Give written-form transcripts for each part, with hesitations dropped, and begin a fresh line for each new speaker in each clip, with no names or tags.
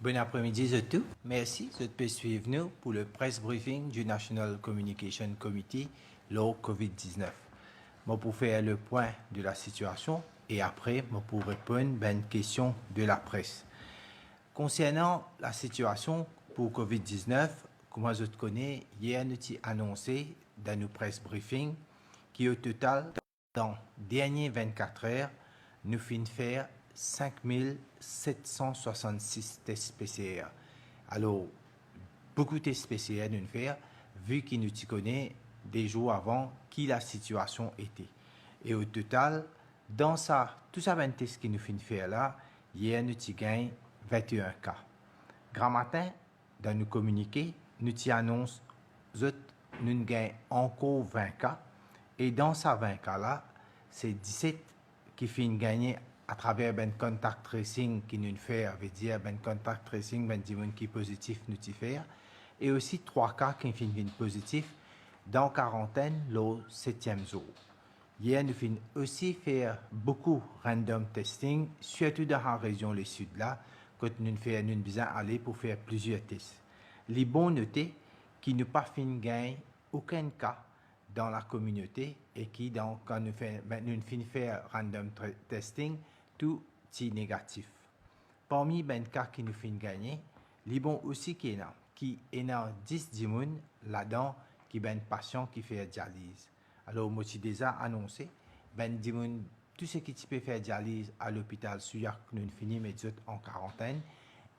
Bon après-midi à tous. Merci de suivre nous pour le press briefing du National Communication Committee, le COVID-19. Moi pour faire le point de la situation et après, moi pour répondre à une question de la presse. Concernant la situation pour COVID-19, comme je connais, hier nous avons annoncé dans nos press briefing qu'au total, dans les dernières 24 heures, nous finissons faire 5766 tests PCR. Alors, beaucoup de tests PCR nous faire, vu qu'il nous connaît des jours avant qui la situation était. Et au total, dans ça, tout ça, 20 tests qui nous finissent faire là, hier nous avons 21 cas. Grand matin, dans nos communiqués, nous annonçons que nous avons encore 20 cas. Et dans ces 20 cas-là, c'est 17 qui finissent gagner à travers un contact tracing qui nous fait, veut dire un contact tracing, ben des qui positif nous faire, et aussi 3 cas qui finissent positifs dans quarantaine le 7e jour. Hier, nous finissons aussi faire beaucoup random testing, surtout dans la région le sud là, quand nous faisons besoin aller pour faire plusieurs tests. Les bons notés qui n'ont pas fini gagner aucun cas dans la communauté et qui, donc, quand nous finissons faire random testing, tout est négatif. Parmi les cas qui nous finissent gagner, les bons aussi qui est dans 10 dimoun là-dedans, qui est un patient qui fait dialyse. Alors, moi, j'ai déjà annoncé, ben dimoun, tout ce qui peut faire dialyse à l'hôpital, celui-là que nous finissons en quarantaine.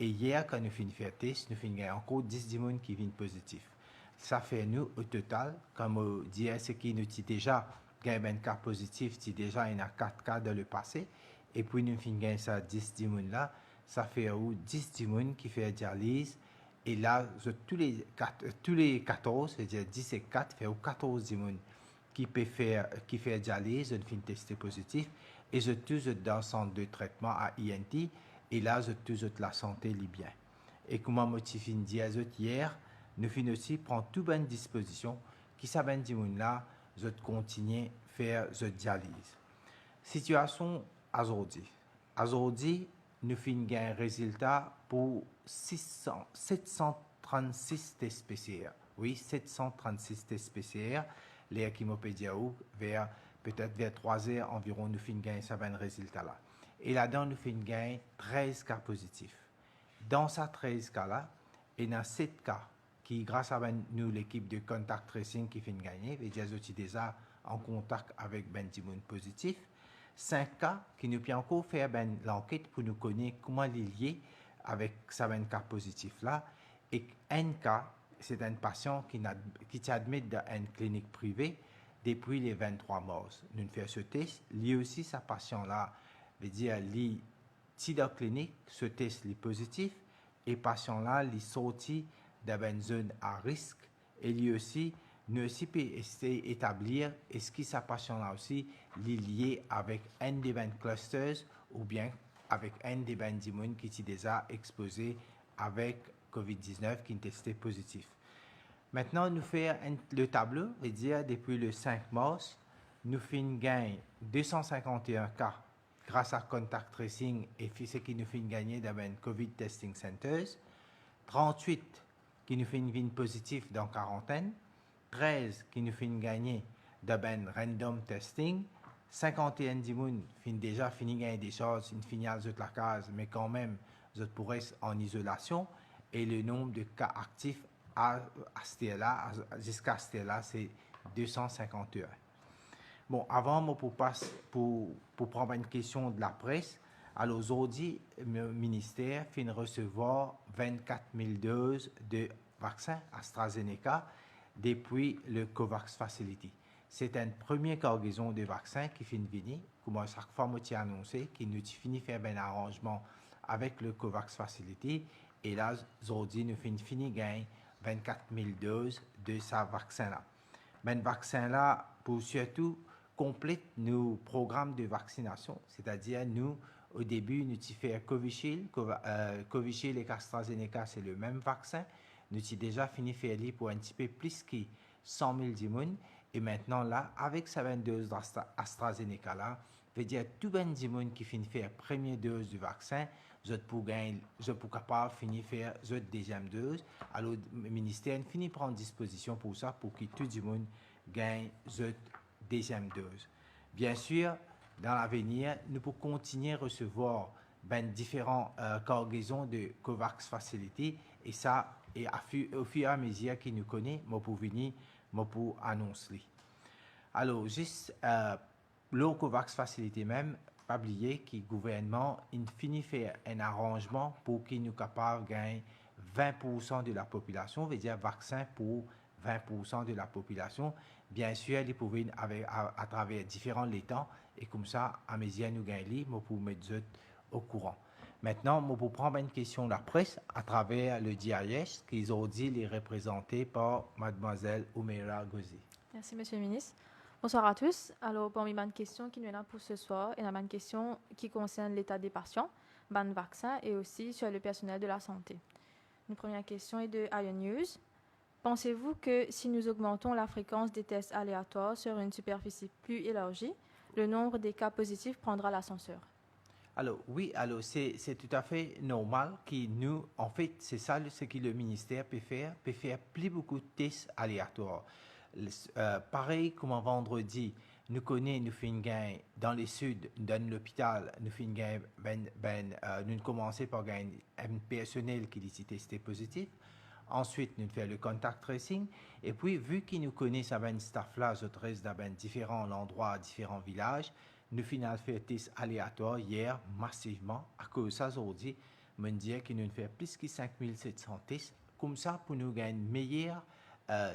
Et hier, quand nous finissons faire test, nous finissons encore 10 dimoun qui viennent positifs. Ça fait nous, au total, comme on dit, c'est qui nous dit déjà gagné un cas positif, c'est déjà il y a 4 cas dans le passé, et puis nous finissons ça 10 dimoun là, ça fait 10 dimoun qui fait dialyse, et là, tous les 14, c'est-à-dire 10 et 4, fait 14 dimoun qui fait dialyse, une fin testé positif, et je tous dans le centre de traitement à INT, et là, je tous la santé libyen. Et comme moi, je fin dit hier, nous finissons aussi prendre toute bonne disposition qui s'appelle dit là, je continue à faire la dialyse. Situation aujourd'hui. Aujourd'hui, nous finissons un résultat pour 736 tests PCR. Oui, 736 tests PCR. Les Chemopédia vers peut-être vers 3 heures environ, nous finissons gagner ce résultat là. Et là-dedans, nous finissons gagner 13 cas positifs. Dans ces 13 cas-là, il y a 7 cas qui, grâce à nous, l'équipe de contact tracing qui finit gagner, et déjà en contact avec ben dimoun positif. 5 cas qui nous peuvent encore faire l'enquête pour nous connaître comment les lier avec ces cas positifs là. Et un cas, c'est un patient qui est admis dans une clinique privée depuis les 23 mars. Nous faisons ce test. Lui aussi, ce patient-là, veut dire, lui, si dans la clinique, ce test est positif, et le patient-là, il est sorti d'une zone à risque, et lui aussi, nous aussi peut essayer d'établir est-ce que ce patient-là aussi est lié avec un des clusters ou bien avec un des dimoun qui est déjà exposé avec COVID-19 qui est testé positif. Maintenant, nous faisons le tableau, c'est-à-dire depuis le 5 mars, nous finissons gagner 251 cas grâce à contact tracing et ce qui nous fait gagner dans les COVID testing centers, 38 qui nous fait venir positif dans quarantaine, 13 qui nous fait gagner dans random testing, 51 dimoun fin déjà fini gagner des choses, une finale de la case, mais quand même, vous pourrez en isolation, et le nombre de cas actifs jusqu'à ce là, c'est 251. Bon, avant, moi, pour prendre une question de la presse, alors aujourd'hui, le ministère finit recevoir 24 000 doses de vaccins AstraZeneca depuis le COVAX Facility. C'est une première cargaison de vaccins qui finit venir, comme chaque fois, moi, annoncé, qui nous finit faire un arrangement avec le COVAX Facility. Et là, aujourd'hui, nous finit gagner 24 000 doses de ce vaccin-là. Ben, vaccin-là, pour surtout, complète nos programmes de vaccination, c'est-à-dire nous, au début, nous avons fait Covishield, Covishield et AstraZeneca, c'est le même vaccin. Nous avons déjà fini faire pour un petit peu plus que 100 000 dimoun. Et maintenant, là, avec ces 22 AstraZeneca, là, veut dire tout ben du monde qui finit faire première dose du vaccin, je pour gagner, je pour capable finir faire deuxième dose. Alors le ministère finit prendre disposition pour ça, pour que tout le monde gagne deuxième dose. Bien sûr, dans l'avenir, nous pouvons continuer à recevoir différentes cargaisons de COVAX Facility et ça, et au fur et à mesure qu'il nous connaît, moi pour venir, moi pour annoncer. Alors, juste le COVAX Facility même, pas oublier que le gouvernement il finit faire un arrangement pour qu'il nous capable de gagner 20% de la population, veut dire vaccin pour 20% de la population. Bien sûr, ils pouvaient à travers différents états et comme ça, à mesure nous gagnons, pour mettre au courant. Maintenant, moi, pour prendre une question de la presse à travers le DIS, qu'ils ont dit les représentés par mademoiselle Oumera Gozi.
Merci, Monsieur le ministre. Bonsoir à tous. Alors, parmi les questions qui nous sont pour ce soir, il y a une question qui concerne l'état des patients, les vaccins et aussi sur le personnel de la santé. Une première question est de Ion News. Pensez-vous que si nous augmentons la fréquence des tests aléatoires sur une superficie plus élargie, le nombre des cas positifs prendra l'ascenseur?
Alors, oui, alors c'est tout à fait normal que nous, en fait, c'est ça ce que le ministère peut faire plus beaucoup de tests aléatoires. Pareil comme un vendredi, nous connaissons, nous faisons gain dans le sud, dans l'hôpital, nous faisons gain, nous commençons par gagner un personnel qui est testé positif. Ensuite, nous faisons le contact tracing. Et puis, vu qu'ils nous connaissent à staff-là, je reste dans différents endroits, différents villages, nous finissons fait des tests aléatoires hier massivement. À cause de ça, aujourd'hui, me dire que nous faisons plus que 5700 tests. Comme ça, pour nous gagner une meilleure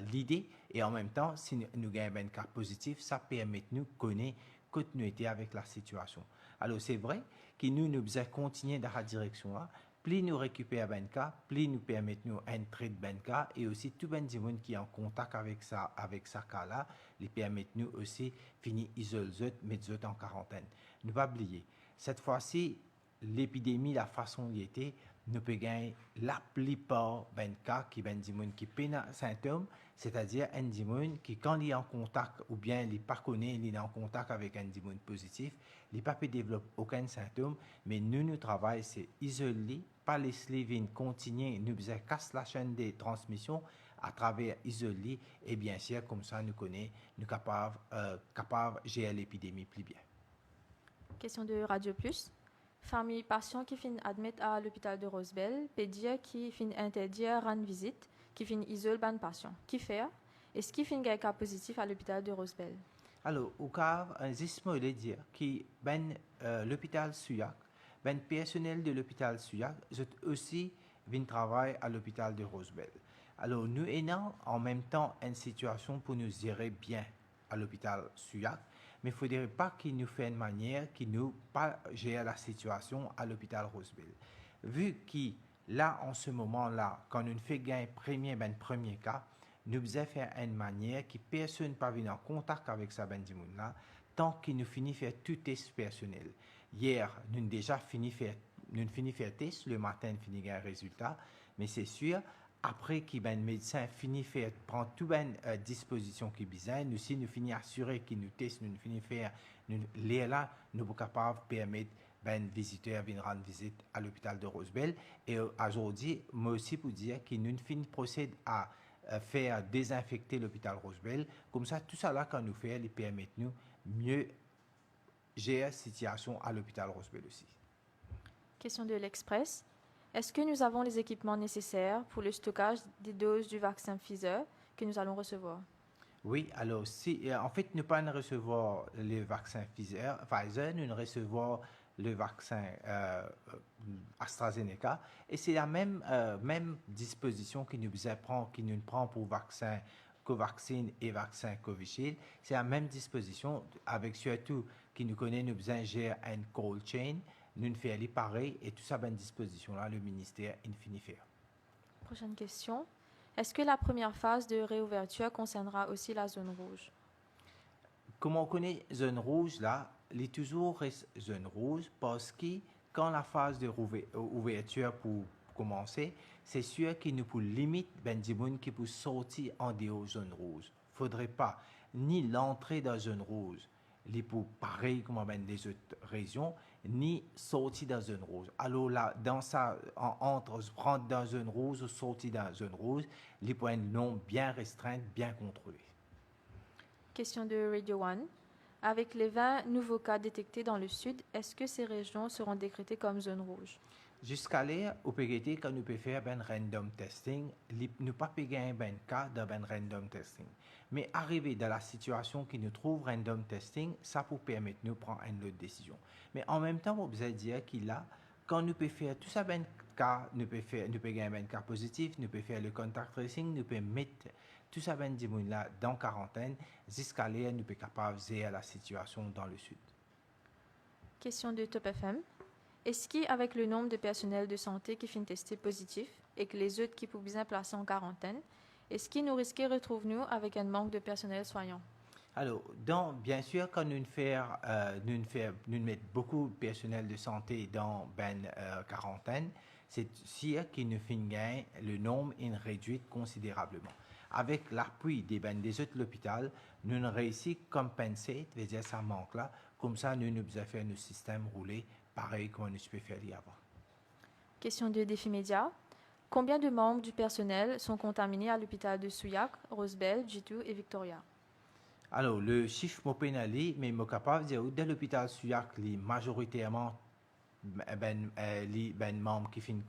l'idée et en même temps, si nous gagnons un cas positif, ça permet de nous connaître continuité avec la situation. Alors, c'est vrai que nous devons continuer dans la direction-là. Plus nous récupérons un cas, plus nous permettons nous entrer de ben cas et aussi tout ben du monde qui est en contact avec ça cas-là, les permettent nous aussi finir isoler, mettre en quarantaine. Ne pas oublier, cette fois-ci, l'épidémie, la façon d'y était, nous pouvons gagner la plupart des cas qui ben du monde qui peine symptômes, c'est-à-dire un du monde qui quand il est en contact ou bien il pas connaît, il est en contact avec un du monde positif, il pas peut développer aucun symptôme, mais nous travaillons c'est isoler, pas laisser venir continuer, nous faisons casser la chaîne des transmissions à travers isoler et bien sûr comme ça nous connaît, nous capables gérer l'épidémie plus bien.
Question de Radio Plus. Famille patient qui finit admettre à l'hôpital de Rosebel, peut dire qui finit interdire rendre visite, qui finit isoler ban patient. Qui fait? Est-ce qu'il finit un cas positif à l'hôpital de Rosebel?
Alors, au cas, juste moi le dire que l'hôpital Suyac, personnel de l'hôpital Suyac, aussi vient travailler à l'hôpital de Rosebel. Alors, nous ayons en même temps une situation pour nous gérer bien à l'hôpital Suyac, mais il ne faudrait pas qu'il nous fasse une manière qui nous pas gère la situation à l'hôpital Rosebel. Vu que là, en ce moment-là, quand nous fait gagner premier cas, nous devons faire une manière que personne ne peut venir en contact avec ça là, tant qu'il nous finit faire tout test personnel. Hier, nous avons déjà fini faire test, le matin, nous fini un résultat, mais c'est sûr, après que le médecin finit faire prendre toute disposition qui besoin, nous si nous finit assurer qu'il nous teste, nous finit faire là, nous sommes capables de permettre ben visiteur venir rendre visite à l'hôpital de Rosebel et aujourd'hui, moi aussi pour dire que nous finit procède à faire désinfecter l'hôpital Rosebel. Comme ça, tout ça là, quand nous faisons, il permet nous mieux gérer la situation à l'hôpital Rosebel aussi.
Question de l'Express. Est-ce que nous avons les équipements nécessaires pour le stockage des doses du vaccin Pfizer que nous allons recevoir?
Oui, alors en fait, nous ne pas recevoir le vaccin Pfizer, nous recevons le vaccin AstraZeneca et c'est la même disposition que nous prend pour vaccin Covaxin et vaccin Covishield. C'est la même disposition avec surtout qui nous connaît, nous besoin gérer un cold chain, nous faisons pareil et tout ça, bonne disposition là, le ministère finit faire.
Prochaine question. Est-ce que la première phase de réouverture concernera aussi la zone rouge?
Comme on connaît zone rouge là, il est toujours zone rouge parce que quand la phase de ouverture pour commencer, c'est sûr qu'il nous pour limite ben du monde qui peut sortir en dehors zone rouge. Faudrait pas ni l'entrée dans zone rouge les pour pareil comme ben des autres régions, ni sorti dans zone rouge. Alors là, dans ça, entre prendre dans zone rouge ou sortir dans zone rouge, les points de nombre bien restreints, bien contrôlés.
Question de Radio One. Avec les 20 nouveaux cas détectés dans le sud, est-ce que ces régions seront décrétées comme zone rouge?
Jusqu'à là, au PGT, quand nous pouvons faire un random testing, nous pas payer un cas dans un random testing. Mais arriver dans la situation qui nous trouve random testing, ça peut permettre de nous prendre une autre décision. Mais en même temps, vous avez dire qu'il a, quand nous pouvons faire tout ça, ben cas, nous pouvons gagner un cas positif, nous pouvons faire le contact tracing, nous pouvons mettre tout ça ben là dans quarantaine, jusqu'à là, nous sommes capables de gérer la situation dans le sud.
Question de Top FM. Est-ce qu'avec le nombre de personnels de santé qui finissent testés positifs et que les autres qui peuvent bien placer en quarantaine, est-ce que nous risquons de retrouver avec un manque de personnel soignant?
Alors, bien sûr, quand nous mettons beaucoup de personnel de santé dans quarantaine, c'est sûr qu'il nous fait gagner le nombre est réduit considérablement. Avec l'appui des autres hôpitaux, nous avons réussi à compenser ça manque là. Comme ça, nous avons fait nos systèmes rouler pareil comme nous pouvons faire avant.
Question de Défi Média. Combien de membres du personnel sont contaminés à l'hôpital de Souillac, Rosebel, G2 et Victoria?
Alors, le chiffre m'a pénalisé, mais je suis capable de dire que dans l'hôpital Souillac, majoritairement, les membres qui finissent,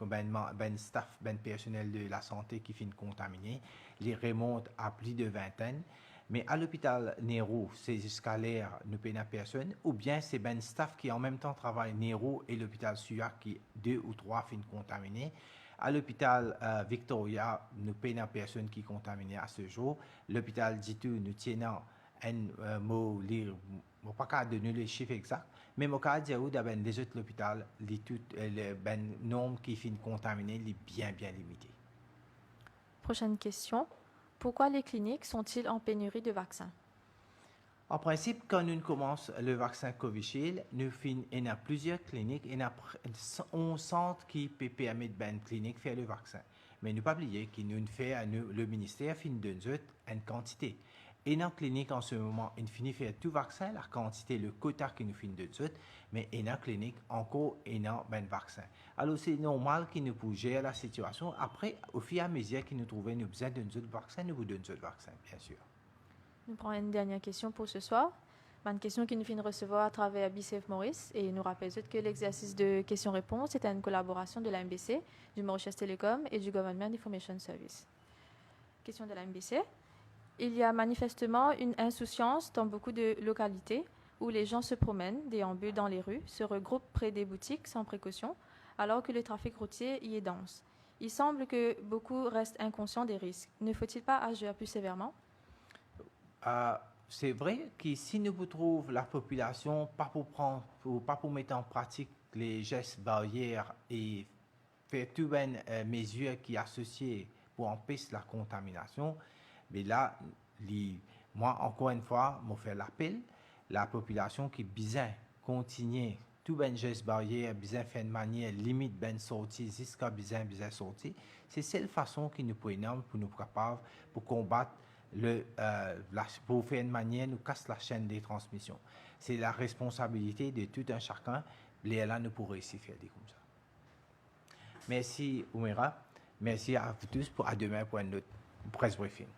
staff, personnel de la santé qui finissent contaminés, les remontent à plus de vingtaine. Mais à l'hôpital Nero, c'est jusqu'à l'air, nous payons personne, ou bien c'est staff qui en même temps travaille Nero et l'hôpital Souillac qui 2 ou 3 finissent contaminés. À l'hôpital Victoria, nous payons personne qui est contaminé à ce jour. L'hôpital G2, nous tenons un mot lire, je ne peux pas donner les chiffres exacts, mais je peux dire que dans les autres hôpitaux, le nombre qui finit contaminé est bien limité.
Prochaine question. Pourquoi les cliniques sont-ils en pénurie de vaccins?
En principe, quand nous commençons le vaccin Covishield, il y a plusieurs cliniques, il y a un centre qui peut permettre une clinique de faire le vaccin. Mais ne pas oublier que le ministère finit de nous une quantité. Et dans la clinique, en ce moment, il finit de faire tout vaccin, la quantité, le quota qui nous finit de nous, mais dans la clinique, encore, il y a un vaccin. Alors, c'est normal qu'il nous puisse gérer la situation. Après, au fur et à mesure qu'il nous trouvons nous besoin de nous vaccin, nous vous donnons d'autres vaccins, bien sûr.
Nous prenons une dernière question pour ce soir. Une question qui nous finit de recevoir à travers BCF Maurice et nous rappelle que l'exercice de questions-réponses est une collaboration de la MBC, du Mauritius Telecom et du Government Information Service. Question de la MBC. Il y a manifestement une insouciance dans beaucoup de localités où les gens se promènent, déambulent dans les rues, se regroupent près des boutiques sans précaution, alors que le trafic routier y est dense. Il semble que beaucoup restent inconscients des risques. Ne faut-il pas agir plus sévèrement?
C'est vrai que si nous trouvons la population pas pour mettre en pratique les gestes barrières et faire toutes les mesures qui sont associées pour empêcher la contamination, mais là, moi, encore une fois, je fais l'appel, la population qui besoin continuer tout les gestes barrières, besoin faire de manière limite ben sortie jusqu'à besoin sortir. C'est cette façon qui nous peut énorme pour nous capables pour combattre pour faire une manière, nous casse la chaîne des transmissions. C'est la responsabilité de tout un chacun. Là, nous pourrons réussir à faire des comme ça. Merci, Oumera. Merci à vous tous à demain pour un autre press briefing.